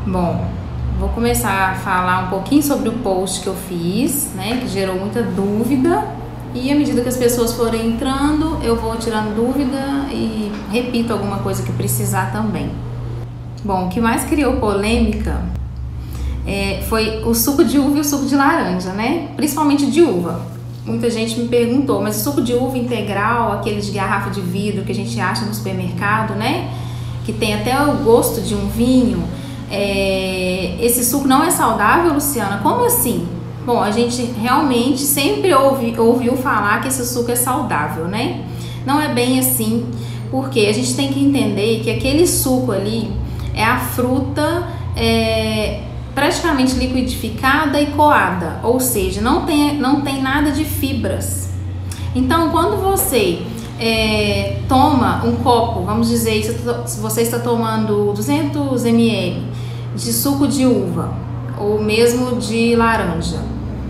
Bom, vou começar a falar um pouquinho sobre o post que eu fiz, né, que gerou muita dúvida, e à medida que as pessoas forem entrando, eu vou tirando dúvida e repito alguma coisa que precisar também. Bom, o que mais criou polêmica foi o suco de uva e o suco de laranja, né, principalmente de uva. Muita gente me perguntou, mas o suco de uva integral, aquele de garrafa de vidro que a gente acha no supermercado, né, que tem até o gosto de um vinho, esse suco não é saudável, Luciana? Como assim? Bom, a gente realmente sempre ouviu falar que esse suco é saudável, né? Não é bem assim, porque a gente tem que entender que aquele suco ali é a fruta praticamente liquidificada e coada, ou seja, não tem nada de fibras. Então, quando você toma um copo, vamos dizer, se você está tomando 200 ml de suco de uva ou mesmo de laranja,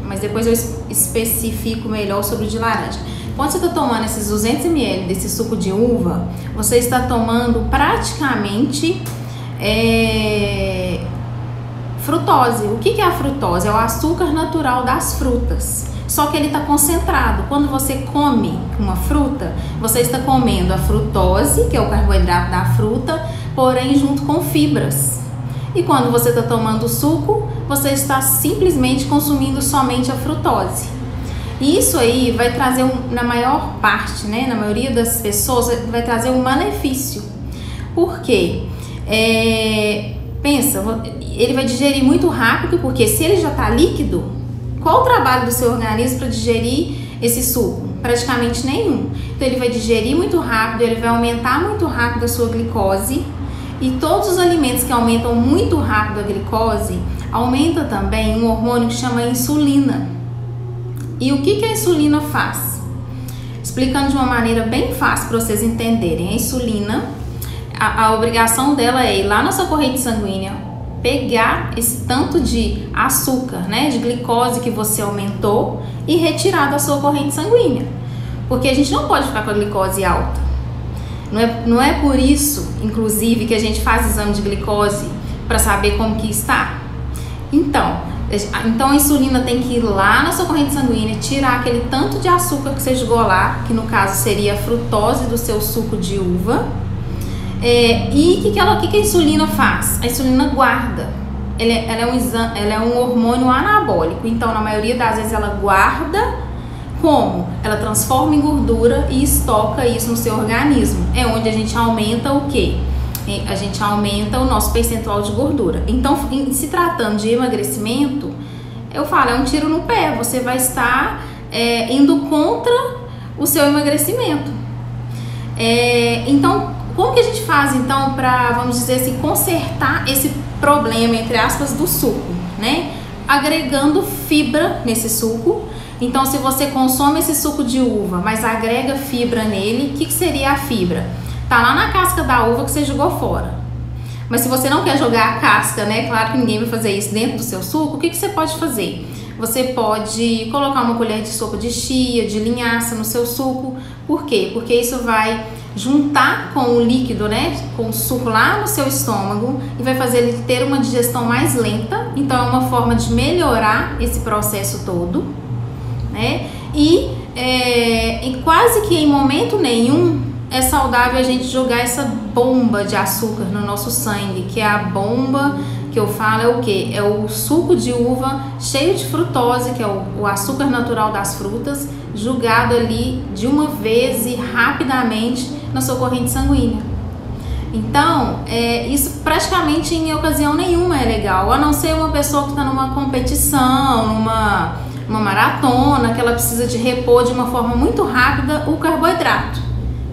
mas depois eu especifico melhor sobre o de laranja. Quando você está tomando esses 200 ml desse suco de uva, você está tomando praticamente frutose. O que é a frutose? É o açúcar natural das frutas. Só que ele está concentrado. Quando você come uma fruta, você está comendo a frutose, que é o carboidrato da fruta, porém junto com fibras. E quando você está tomando suco, você está simplesmente consumindo somente a frutose. E isso aí vai trazer, na maior parte, né, na maioria das pessoas, vai trazer um malefício. Por quê? Pensa, ele vai digerir muito rápido, porque se ele já está líquido, qual o trabalho do seu organismo para digerir esse suco? Praticamente nenhum. Então ele vai digerir muito rápido, ele vai aumentar muito rápido a sua glicose, e todos os alimentos que aumentam muito rápido a glicose, aumenta também um hormônio que chama insulina. E o que a insulina faz? Explicando de uma maneira bem fácil para vocês entenderem, a insulina, a obrigação dela é ir lá na sua corrente sanguínea, pegar esse tanto de açúcar, né, de glicose que você aumentou e retirar da sua corrente sanguínea. Porque a gente não pode ficar com a glicose alta. Não é por isso, inclusive, que a gente faz exame de glicose para saber como que está. Então a insulina tem que ir lá na sua corrente sanguínea, tirar aquele tanto de açúcar que você jogou lá, que no caso seria a frutose do seu suco de uva. E o que a insulina faz? A insulina guarda. Ela é um hormônio anabólico, então na maioria das vezes ela guarda. Como? Ela transforma em gordura e estoca isso no seu organismo. É onde a gente aumenta o quê? A gente aumenta o nosso percentual de gordura. Então, se tratando de emagrecimento, eu falo, é um tiro no pé. Você vai estar indo contra o seu emagrecimento. Então, como que a gente faz, então, para, vamos dizer assim, consertar esse problema, entre aspas, do suco, né? Agregando fibra nesse suco. Então, se você consome esse suco de uva, mas agrega fibra nele, o que seria a fibra? Tá lá na casca da uva que você jogou fora. Mas se você não quer jogar a casca, né? Claro que ninguém vai fazer isso dentro do seu suco. O que você pode fazer? Você pode colocar uma colher de sopa de chia, de linhaça no seu suco. Por quê? Porque isso vai juntar com o líquido, né? Com o suco lá no seu estômago e vai fazer ele ter uma digestão mais lenta. Então, é uma forma de melhorar esse processo todo, né? E quase que em momento nenhum é saudável a gente jogar essa bomba de açúcar no nosso sangue, que é a bomba que eu falo é o que? É o suco de uva cheio de frutose, que é o açúcar natural das frutas, jogado ali de uma vez e rapidamente na sua corrente sanguínea. Então, isso praticamente em ocasião nenhuma é legal, a não ser uma pessoa que está numa competição, numa maratona, que ela precisa de repor de uma forma muito rápida o carboidrato.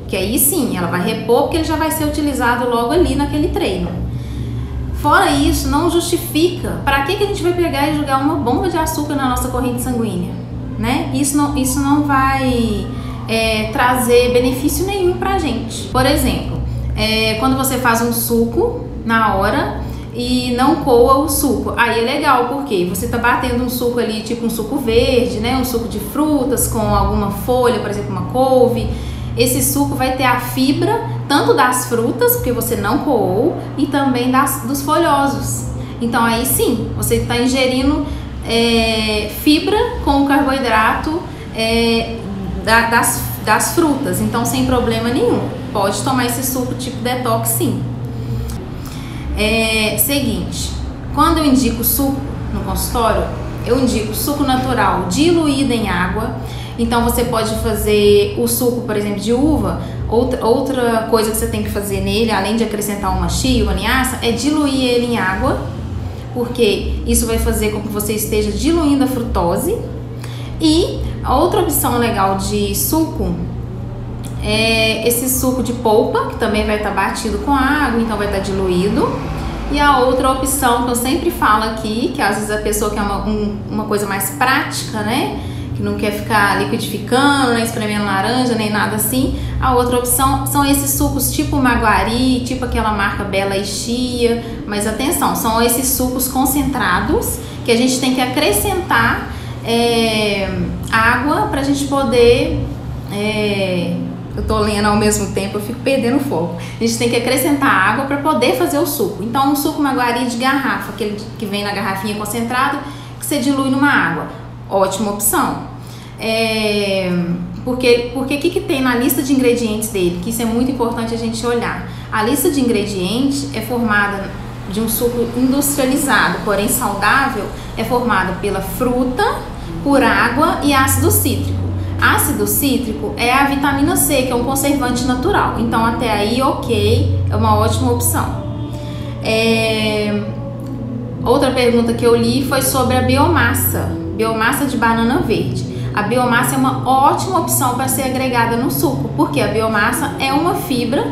Que aí sim, ela vai repor porque ele já vai ser utilizado logo ali naquele treino. Fora isso, não justifica. Para que a gente vai pegar e jogar uma bomba de açúcar na nossa corrente sanguínea, né? Isso não vai trazer benefício nenhum pra gente. Por exemplo, quando você faz um suco na hora e não coa o suco, aí é legal, porque você tá batendo um suco ali, tipo um suco verde, né? Um suco de frutas com alguma folha, por exemplo, uma couve. esse suco vai ter a fibra tanto das frutas, porque você não coou, e também dos folhosos. Então aí sim, você está ingerindo fibra com o carboidrato das frutas, então sem problema nenhum. Pode tomar esse suco tipo detox sim. Seguinte, quando eu indico suco no consultório, eu indico suco natural diluído em água. Então você pode fazer o suco, por exemplo, de uva. Outra coisa que você tem que fazer nele, além de acrescentar uma chia, uma linhaça, é diluir ele em água, porque isso vai fazer com que você esteja diluindo a frutose. E a outra opção legal de suco é esse suco de polpa, que também vai estar batido com água, então vai estar diluído. E a outra opção que eu sempre falo aqui, que às vezes a pessoa quer uma coisa mais prática, né? Que não quer ficar liquidificando, nem espremendo laranja, nem nada assim. A outra opção são esses sucos tipo Maguari, tipo aquela marca Bela e Chia. Mas atenção, são esses sucos concentrados que a gente tem que acrescentar água pra gente poder... eu tô lendo ao mesmo tempo, eu fico perdendo o foco. A gente tem que acrescentar água para poder fazer o suco. Então, um suco Maguari de garrafa, aquele que vem na garrafinha concentrado, que você dilui numa água. Ótima opção. Porque o que tem na lista de ingredientes dele? Que isso é muito importante a gente olhar. A lista de ingredientes é formada de um suco industrializado, porém saudável, é formada pela fruta, por água e ácido cítrico. Ácido cítrico é a vitamina C, que é um conservante natural. Então, até aí, ok, é uma ótima opção. Outra pergunta que eu li foi sobre a biomassa de banana verde. A biomassa é uma ótima opção para ser agregada no suco, porque a biomassa é uma fibra.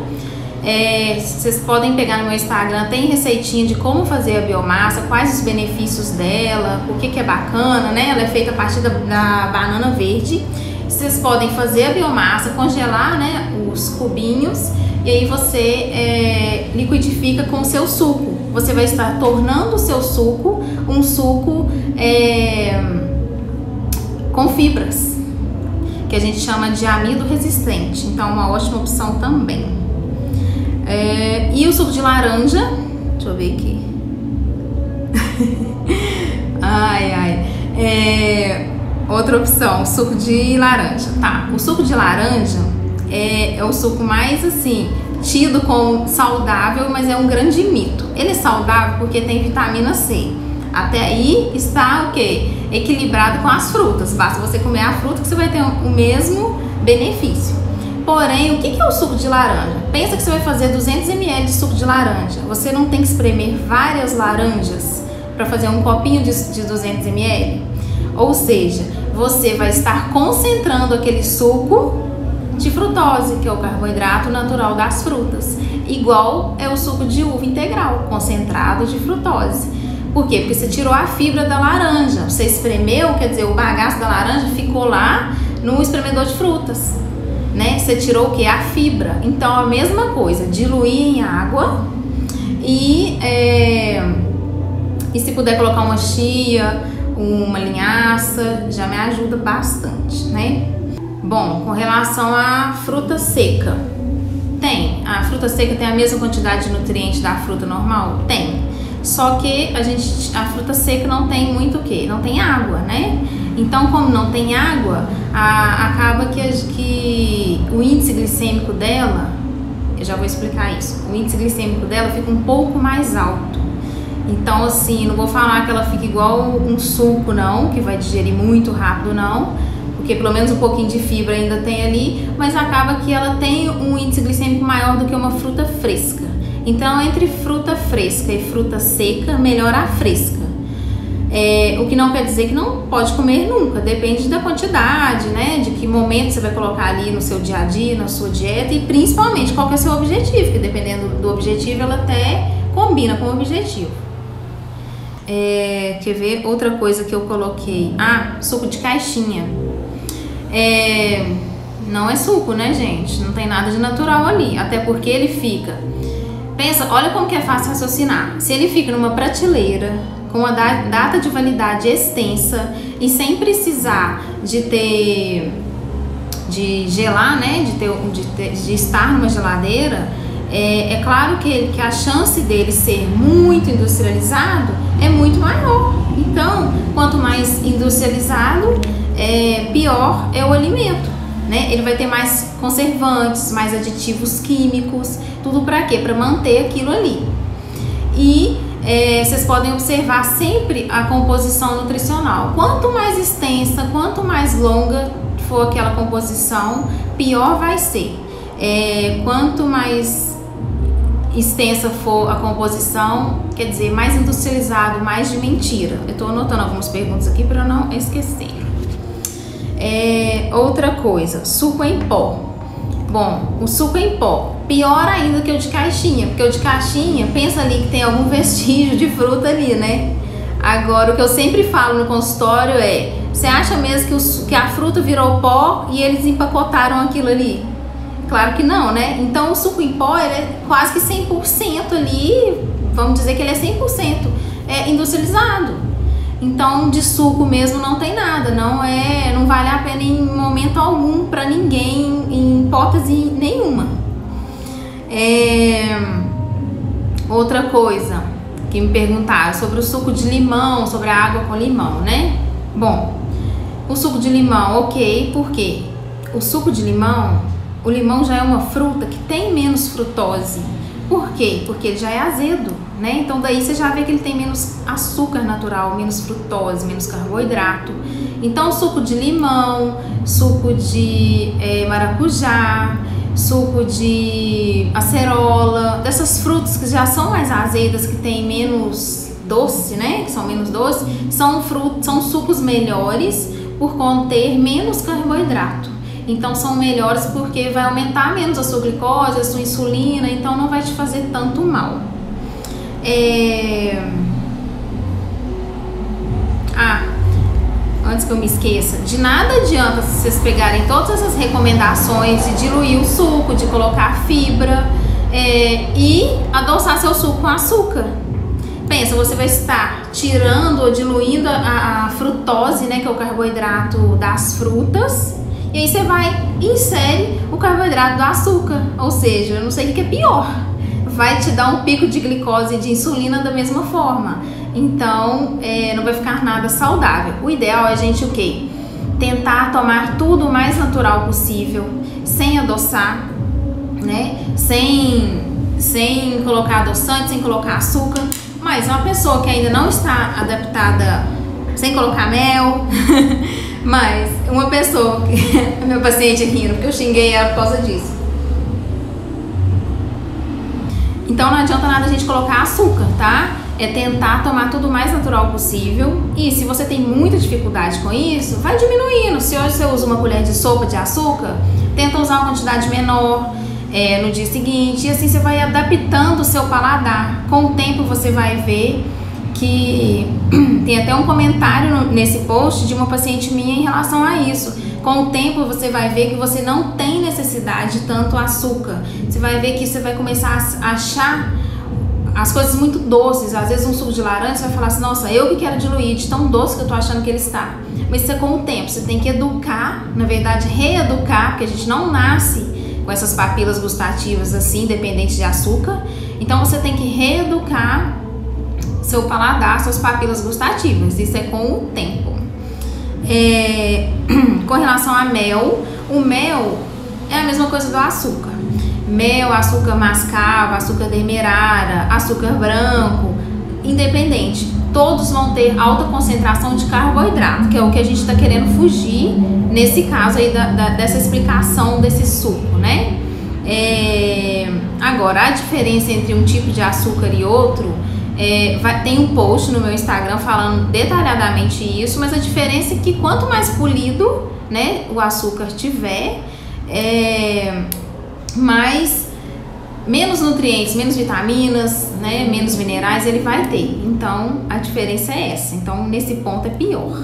Vocês podem pegar no meu Instagram, tem receitinha de como fazer a biomassa, quais os benefícios dela, por que é bacana, né? Ela é feita a partir da banana verde. Vocês podem fazer a biomassa, congelar, né, os cubinhos, e aí você liquidifica com o seu suco. Você vai estar tornando o seu suco um suco com fibras, que a gente chama de amido resistente. Então é uma ótima opção também. E o suco de laranja, deixa eu ver aqui. Outra opção, suco de laranja. Tá, o suco de laranja é o suco mais assim, tido como saudável, mas é um grande mito. Ele é saudável porque tem vitamina C. Até aí está o quê? Equilibrado com as frutas. Basta você comer a fruta que você vai ter o mesmo benefício. Porém, o que é o suco de laranja? Pensa que você vai fazer 200 ml de suco de laranja. Você não tem que espremer várias laranjas para fazer um copinho de 200 ml? Ou seja, você vai estar concentrando aquele suco de frutose, que é o carboidrato natural das frutas. Igual é o suco de uva integral, concentrado de frutose. Por quê? Porque você tirou a fibra da laranja. Você espremeu, quer dizer, o bagaço da laranja ficou lá no espremedor de frutas, né? Você tirou o que? A fibra. Então, a mesma coisa, diluir em água e se puder colocar uma chia, uma linhaça, já me ajuda bastante, né? Bom, com relação à fruta seca, a fruta seca tem a mesma quantidade de nutrientes da fruta normal? Tem. Só que a fruta seca não tem muito o quê? Não tem água, né? Então, como não tem água, acaba que o índice glicêmico dela, eu já vou explicar isso, o índice glicêmico dela fica um pouco mais alto. Então, assim, não vou falar que ela fica igual um suco, não, que vai digerir muito rápido, não, porque pelo menos um pouquinho de fibra ainda tem ali, mas acaba que ela tem um índice glicêmico maior do que uma fruta fresca. Então, entre fruta fresca e fruta seca, melhor a fresca. O que não quer dizer que não pode comer nunca, depende da quantidade, né, de que momento você vai colocar ali no seu dia a dia, na sua dieta, e principalmente qual que é o seu objetivo, porque dependendo do objetivo, ela até combina com o objetivo. Quer ver? Outra coisa que eu coloquei. Suco de caixinha. Não é suco, né, gente? Não tem nada de natural ali. Até porque ele fica... Pensa, olha como que é fácil raciocinar. Se ele fica numa prateleira, com uma data de validade extensa e sem precisar de ter de gelar, né, de estar numa geladeira, é claro que a chance dele ser muito industrializado é muito maior. Então, quanto mais industrializado, pior é o alimento, né? Ele vai ter mais conservantes, mais aditivos químicos, tudo para quê? Para manter aquilo ali. E vocês podem observar sempre a composição nutricional. Quanto mais extensa, quanto mais longa for aquela composição, pior vai ser. Quanto mais extensa for a composição, quer dizer, mais industrializado, mais de mentira. Eu estou anotando algumas perguntas aqui para não esquecer. Outra coisa, suco em pó. Bom, o suco em pó, pior ainda que o de caixinha, porque o de caixinha, pensa ali que tem algum vestígio de fruta ali, né? Agora, o que eu sempre falo no consultório você acha mesmo que a fruta virou pó e eles empacotaram aquilo ali? Claro que não, né? Então, o suco em pó, ele é quase que 100% ali, vamos dizer que ele é 100% industrializado. Então, de suco mesmo não tem nada, não vale a pena em momento algum para ninguém, em hipótese nenhuma. Outra coisa que me perguntaram sobre o suco de limão, sobre a água com limão, né? Bom, o suco de limão, ok, porque o suco de limão, o limão já é uma fruta que tem menos frutose. Por quê? Porque ele já é azedo, né? Então daí você já vê que ele tem menos açúcar natural, menos frutose, menos carboidrato. Então suco de limão, suco de maracujá, suco de acerola, dessas frutas que já são mais azedas, que tem menos doce, né? Que são menos doces, são sucos melhores por conter menos carboidrato. Então são melhores porque vai aumentar menos a sua glicose, a sua insulina, então não vai te fazer tanto mal. Antes que eu me esqueça, de nada adianta vocês pegarem todas essas recomendações de diluir o suco, de colocar fibra e adoçar seu suco com açúcar. Pensa, você vai estar tirando ou diluindo a frutose, né, que é o carboidrato das frutas, e aí você vai e insere o carboidrato do açúcar, ou seja, eu não sei o que é pior, vai te dar um pico de glicose e de insulina da mesma forma. Então, não vai ficar nada saudável. O ideal é a gente o quê? Tentar tomar tudo o mais natural possível, sem adoçar, né? Sem colocar adoçante, sem colocar açúcar. Mas uma pessoa que ainda não está adaptada, sem colocar mel, mas uma pessoa que... meu paciente rindo, porque eu xinguei ela por causa disso. Então não adianta nada a gente colocar açúcar, tá? É tentar tomar tudo o mais natural possível. E se você tem muita dificuldade com isso, vai diminuindo. Se hoje você usa uma colher de sopa de açúcar, tenta usar uma quantidade menor no dia seguinte. E assim você vai adaptando o seu paladar. Com o tempo você vai ver que... tem até um comentário nesse post de uma paciente minha em relação a isso. Com o tempo você vai ver que você não tem necessidade de tanto açúcar. Você vai ver que você vai começar a achar as coisas muito doces. Às vezes um suco de laranja você vai falar assim, nossa, eu que quero diluir de tão doce que eu tô achando que ele está. Mas isso é com o tempo, você tem que educar, na verdade reeducar, porque a gente não nasce com essas papilas gustativas assim, dependentes de açúcar. Então você tem que reeducar seu paladar, suas papilas gustativas. Isso é com o tempo. Com relação a mel, o mel é a mesma coisa do açúcar. Mel, açúcar mascavo, açúcar demerara, açúcar branco, independente, todos vão ter alta concentração de carboidrato, que é o que a gente está querendo fugir nesse caso aí dessa explicação desse suco, né? Agora, a diferença entre um tipo de açúcar e outro, tem um post no meu Instagram falando detalhadamente isso, mas a diferença é que quanto mais polido, né, o açúcar tiver, menos nutrientes, menos vitaminas, né, menos minerais ele vai ter. Então a diferença é essa. Então nesse ponto é pior.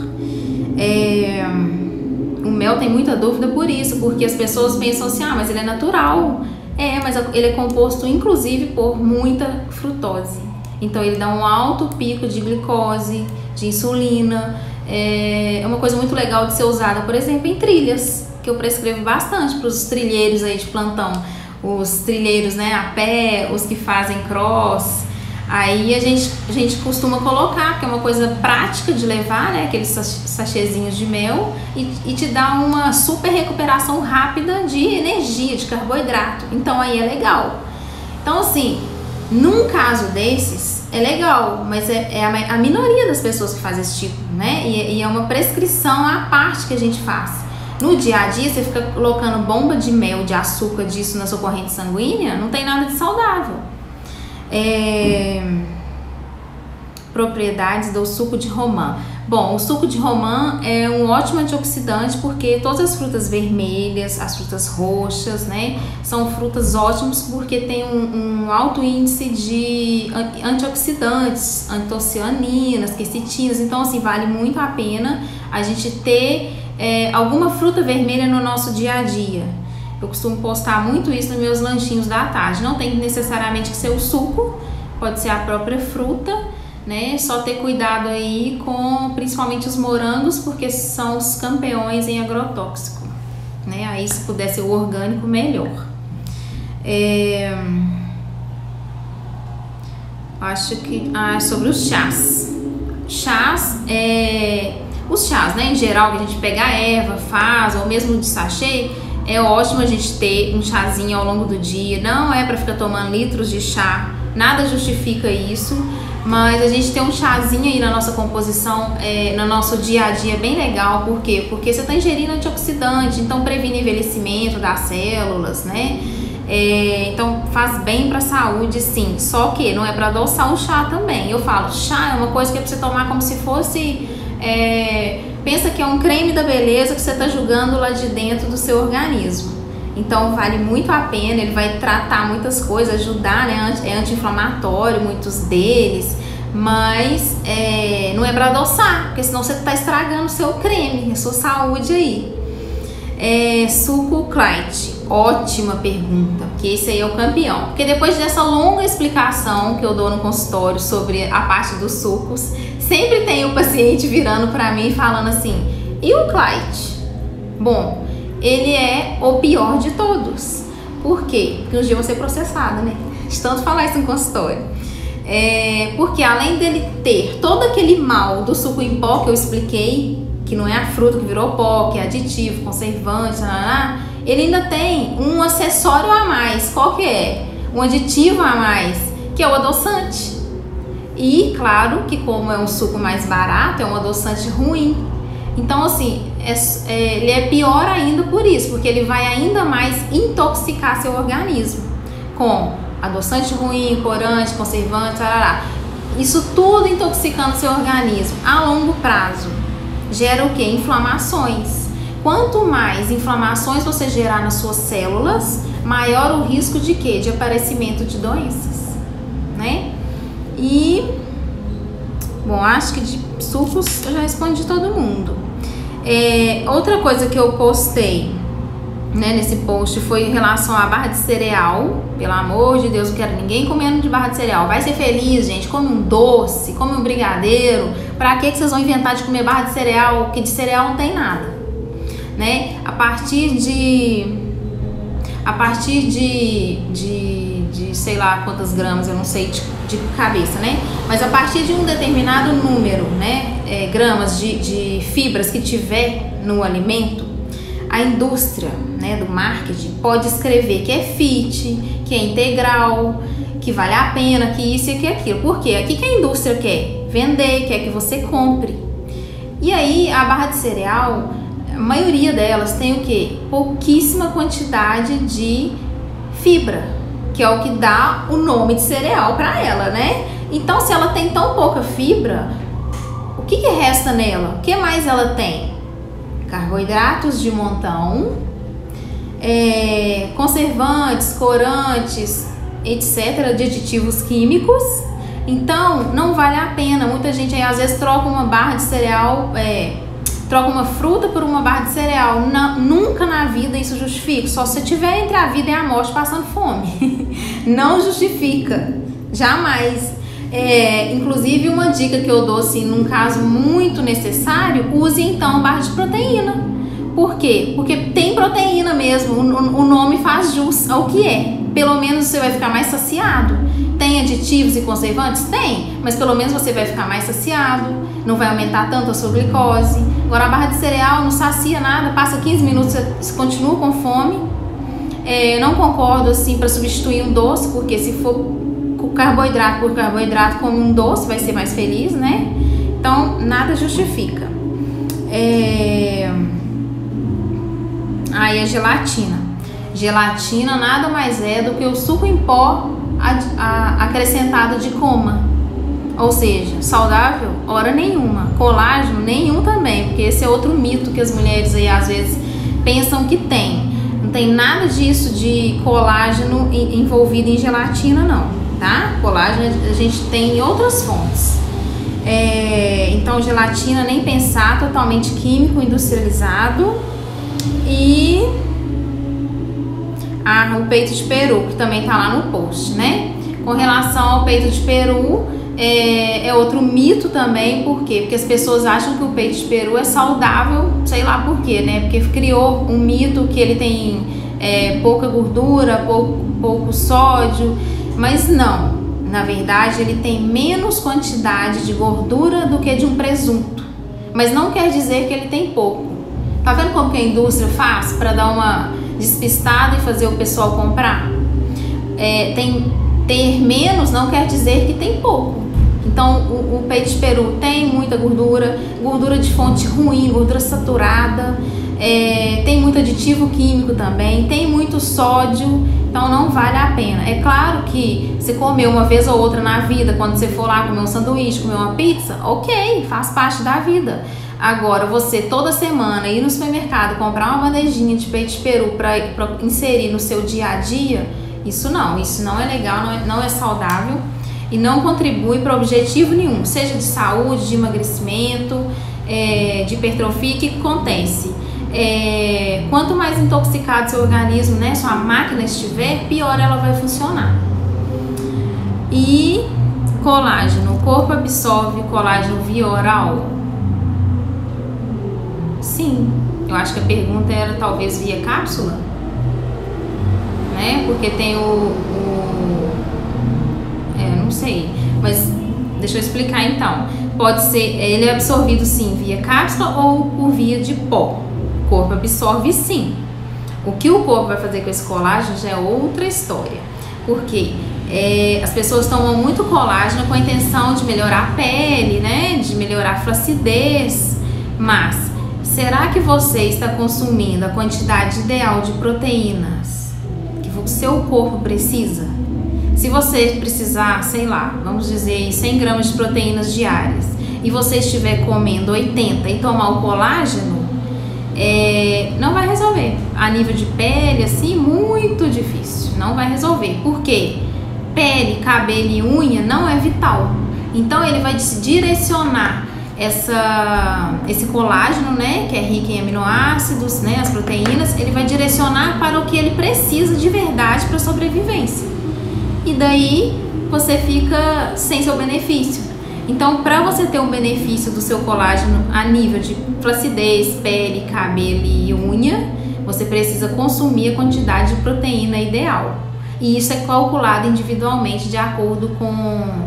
O mel tem muita dúvida por isso, porque as pessoas pensam assim, mas ele é natural. Mas ele é composto inclusive por muita frutose. Então ele dá um alto pico de glicose, de insulina. É uma coisa muito legal de ser usada, por exemplo, em trilhas. que eu prescrevo bastante para os trilheiros aí de plantão, os trilheiros, né, a pé, os que fazem cross. Aí a gente costuma colocar, porque é uma coisa prática de levar, né, aqueles sachêzinhos de mel e te dá uma super recuperação rápida de energia, de carboidrato. Então aí é legal. Então assim, num caso desses é legal, mas é a minoria das pessoas que faz esse tipo, né? E é uma prescrição à parte que a gente faz. No dia a dia, você fica colocando bomba de mel, de açúcar, disso na sua corrente sanguínea, não tem nada de saudável. Propriedades do suco de romã. Bom, o suco de romã é um ótimo antioxidante porque todas as frutas vermelhas, as frutas roxas, né, são frutas ótimas porque tem um alto índice de antioxidantes, antocianinas, quercetinas. Então, assim, vale muito a pena a gente ter alguma fruta vermelha no nosso dia a dia. Eu costumo postar muito isso nos meus lanchinhos da tarde. Não tem necessariamente que ser o suco, pode ser a própria fruta, né? Só ter cuidado aí com principalmente os morangos, porque são os campeões em agrotóxico, né? Aí se puder ser o orgânico, melhor. Acho que sobre os chás. Os chás, né? Em geral, que a gente pega a erva, faz, ou mesmo de sachê. É ótimo a gente ter um chazinho ao longo do dia, não é para ficar tomando litros de chá, nada justifica isso, mas a gente tem um chazinho aí na nossa composição, no nosso dia a dia, bem legal. Por quê? Porque você está ingerindo antioxidante, então previne envelhecimento das células, né? Então faz bem para a saúde, sim, só que não é para adoçar o chá também. Eu falo, chá é uma coisa que é para você tomar como se fosse... pensa que é um creme da beleza que você está jogando lá de dentro do seu organismo. Então vale muito a pena, ele vai tratar muitas coisas, ajudar, né? É anti-inflamatório, muitos deles, mas não é para adoçar, porque senão você está estragando o seu creme, a sua saúde aí. Suco Clyde, ótima pergunta, porque esse aí é o campeão. Porque depois dessa longa explicação que eu dou no consultório sobre a parte dos sucos, sempre tem o paciente virando para mim falando assim: e o Clyde? Bom, ele é o pior de todos. Por quê? Porque um dia eu vou ser processada, né? De tanto falar isso no consultório. Porque além dele ter todo aquele mal do suco em pó que eu expliquei, que não é a fruta que virou pó, que é aditivo, conservante, ele ainda tem um acessório a mais. Qual que é? Um aditivo a mais, que é o adoçante. E claro que como é um suco mais barato, é um adoçante ruim. Então assim, ele é pior ainda por isso, porque ele vai ainda mais intoxicar seu organismo com adoçante ruim, corante, conservante, isso tudo intoxicando seu organismo a longo prazo. Gera o que? Inflamações. Quanto mais inflamações você gerar nas suas células, maior o risco de quê? De aparecimento de doenças, né? E, bom, acho que de sucos eu já respondi todo mundo. Outra coisa que eu postei, né, nesse post foi em relação à barra de cereal. Pelo amor de Deus, não quero ninguém comendo de barra de cereal. Vai ser feliz, gente. Come um doce, come um brigadeiro. Pra que vocês vão inventar de comer barra de cereal? Que de cereal não tem nada, né? A partir de sei lá quantas gramas, eu não sei de cabeça, né? Mas a partir de um determinado número, né, gramas de fibras que tiver no alimento, a indústria, né, do marketing pode escrever que é fit, que é integral, que vale a pena, que isso e que aquilo. Por quê? Aqui que a indústria quer vender, quer que você compre. E aí a barra de cereal, a maioria delas tem o quê? Pouquíssima quantidade de fibra, que é o que dá o nome de cereal para ela, né? Então, se ela tem tão pouca fibra, o que resta nela? O que mais ela tem? Carboidratos de montão, conservantes, corantes, etc., de aditivos químicos. Então, não vale a pena. Muita gente aí às vezes troca uma barra de cereal, troca uma fruta por uma barra de cereal. Nunca na vida isso justifica. Só se tiver entre a vida e a morte passando fome. Não justifica. Jamais. Inclusive, uma dica que eu dou, assim, num caso muito necessário, use então barra de proteína. Por quê? Porque tem proteína mesmo, o nome faz jus ao que é. Pelo menos você vai ficar mais saciado. Tem aditivos e conservantes? Tem, mas pelo menos você vai ficar mais saciado, não vai aumentar tanto a sua glicose. Agora a barra de cereal não sacia nada, passa 15 minutos, você continua com fome. Não concordo assim para substituir um doce, porque se for carboidrato por carboidrato, come um doce, vai ser mais feliz, né? Então nada justifica. Aí a gelatina. Gelatina nada mais é do que o suco em pó acrescentado de coma. Ou seja, saudável? Hora nenhuma. Colágeno? Nenhum também, porque esse é outro mito que as mulheres aí às vezes pensam que tem. Não tem nada disso de colágeno envolvido em gelatina não, tá? Colágeno a gente tem em outras fontes. Então gelatina nem pensar, totalmente químico, industrializado. E o peito de peru, que também tá lá no post, né? Com relação ao peito de peru, é outro mito também. Por quê? Porque as pessoas acham que o peito de peru é saudável, sei lá por quê, né? Porque criou um mito que ele tem pouca gordura, pouco sódio, mas não. Na verdade, ele tem menos quantidade de gordura do que de um presunto, mas não quer dizer que ele tem pouco. Tá vendo como que a indústria faz para dar uma despistada e fazer o pessoal comprar? Ter menos não quer dizer que tem pouco. Então o peito de peru tem muita gordura, gordura de fonte ruim, gordura saturada, tem muito aditivo químico também, tem muito sódio, então não vale a pena. É claro que você comer uma vez ou outra na vida, quando você for lá comer um sanduíche, comer uma pizza, ok, faz parte da vida. Agora, você toda semana ir no supermercado comprar uma bandejinha de peito de peru para inserir no seu dia a dia, isso não é legal, não é saudável e não contribui para objetivo nenhum, seja de saúde, de emagrecimento, de hipertrofia. O que acontece? Quanto mais intoxicado seu organismo, né, sua máquina estiver, pior ela vai funcionar. E colágeno, o corpo absorve colágeno via oral? Sim, eu acho que a pergunta era talvez via cápsula, né? Porque tem não sei, mas deixa eu explicar então. Pode ser, ele é absorvido sim via cápsula ou por via de pó. O corpo absorve sim. O que o corpo vai fazer com esse colágeno já é outra história. Porque as pessoas tomam muito colágeno com a intenção de melhorar a pele, né? De melhorar a flacidez, mas será que você está consumindo a quantidade ideal de proteínas que o seu corpo precisa? Se você precisar, sei lá, vamos dizer 100 gramas de proteínas diárias e você estiver comendo 80 e tomar o colágeno, não vai resolver. A nível de pele, assim, muito difícil, não vai resolver. Por quê? Pele, cabelo e unha não é vital. Então ele vai direcionar esse colágeno, né, que é rico em aminoácidos, né, as proteínas, ele vai direcionar para o que ele precisa de verdade para a sobrevivência. E daí você fica sem seu benefício. Então, para você ter um benefício do seu colágeno a nível de flacidez, pele, cabelo e unha, você precisa consumir a quantidade de proteína ideal. E isso é calculado individualmente de acordo com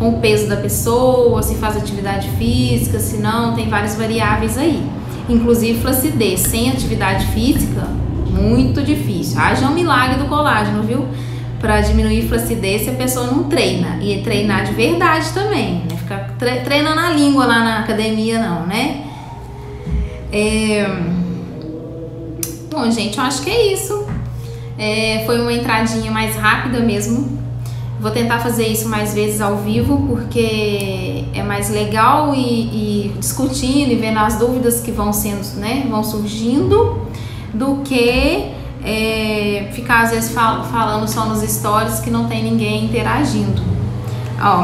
o peso da pessoa, se faz atividade física, se não, tem várias variáveis aí. Inclusive flacidez sem atividade física, muito difícil. Haja um milagre do colágeno, viu? Para diminuir flacidez se a pessoa não treina. E treinar de verdade também, né? Ficar treinando a língua lá na academia não, né? Bom, gente, eu acho que é isso. Foi uma entradinha mais rápida mesmo. Vou tentar fazer isso mais vezes ao vivo, porque é mais legal e discutindo e vendo as dúvidas que vão sendo, né, vão surgindo, do que ficar às vezes falando só nos stories que não tem ninguém interagindo.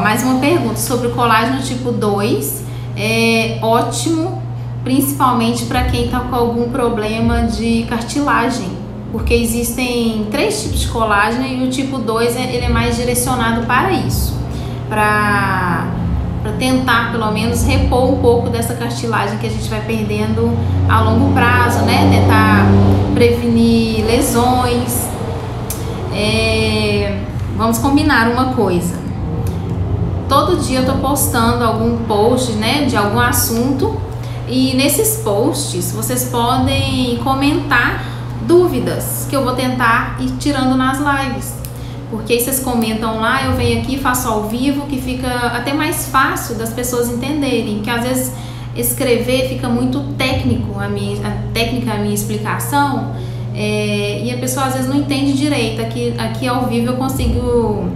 Mais uma pergunta sobre o colágeno tipo 2. É ótimo, principalmente para quem está com algum problema de cartilagem, porque existem 3 tipos de colágeno e o tipo 2 ele é mais direcionado para isso, para para tentar pelo menos repor um pouco dessa cartilagem que a gente vai perdendo a longo prazo, né? Tentar prevenir lesões. Vamos combinar uma coisa. Todo dia eu tô postando algum post, né, de algum assunto, e nesses posts vocês podem comentar dúvidas que eu vou tentar ir tirando nas lives. Porque aí vocês comentam lá, eu venho aqui e faço ao vivo, que fica até mais fácil das pessoas entenderem. Que às vezes escrever fica muito técnico, a minha explicação, e a pessoa às vezes não entende direito. Aqui ao vivo eu consigo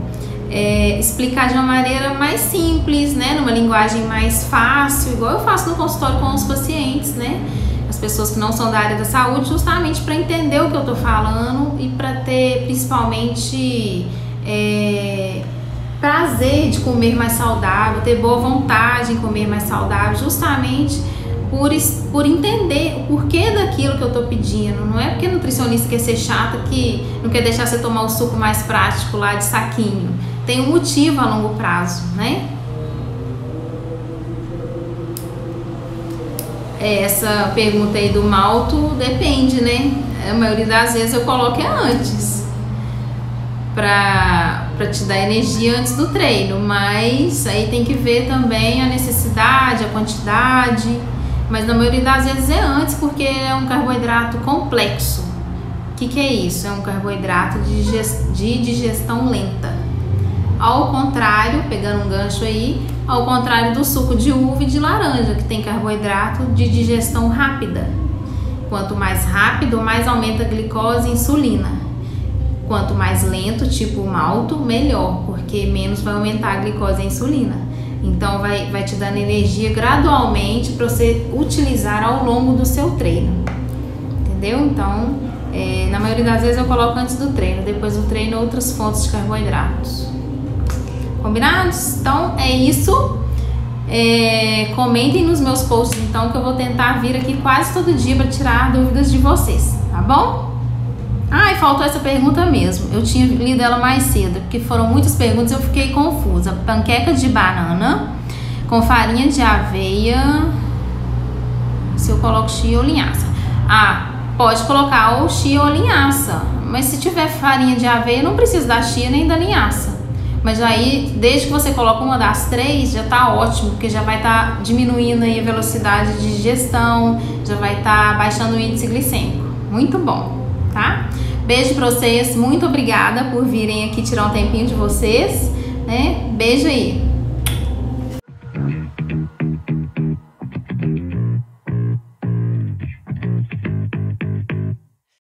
explicar de uma maneira mais simples, né, numa linguagem mais fácil, igual eu faço no consultório com os pacientes, né, as pessoas que não são da área da saúde, justamente para entender o que eu tô falando e para ter principalmente prazer de comer mais saudável, ter boa vontade em comer mais saudável, justamente por entender o porquê daquilo que eu tô pedindo. Não é porque nutricionista quer ser chata que não quer deixar você tomar o suco mais prático lá de saquinho. Tem um motivo a longo prazo, né? Essa pergunta aí do malto depende, né? A maioria das vezes eu coloco antes pra te dar energia antes do treino, mas aí tem que ver também a necessidade, a quantidade, mas na maioria das vezes antes, porque é um carboidrato complexo. O que é isso? É um carboidrato de digestão lenta. Ao contrário, pegando um gancho aí, ao contrário do suco de uva e de laranja, que tem carboidrato de digestão rápida. Quanto mais rápido, mais aumenta a glicose e insulina. Quanto mais lento, tipo malto, melhor, porque menos vai aumentar a glicose e a insulina. Então vai te dando energia gradualmente para você utilizar ao longo do seu treino. Entendeu? Então, na maioria das vezes eu coloco antes do treino, depois do treino outras fontes de carboidratos. Combinados? Então é isso. Comentem nos meus posts então, que eu vou tentar vir aqui quase todo dia para tirar dúvidas de vocês, tá bom? E faltou essa pergunta mesmo. Eu tinha lido ela mais cedo, porque foram muitas perguntas e eu fiquei confusa. Panqueca de banana com farinha de aveia, se eu coloco chia ou linhaça. Pode colocar ou chia ou linhaça, mas se tiver farinha de aveia não precisa da chia nem da linhaça. Mas aí, desde que você coloca uma das três, já tá ótimo, porque já vai estar diminuindo aí a velocidade de digestão, já vai estar baixando o índice glicêmico. Muito bom, tá? Beijo pra vocês, muito obrigada por virem aqui tirar um tempinho de vocês, né? Beijo aí!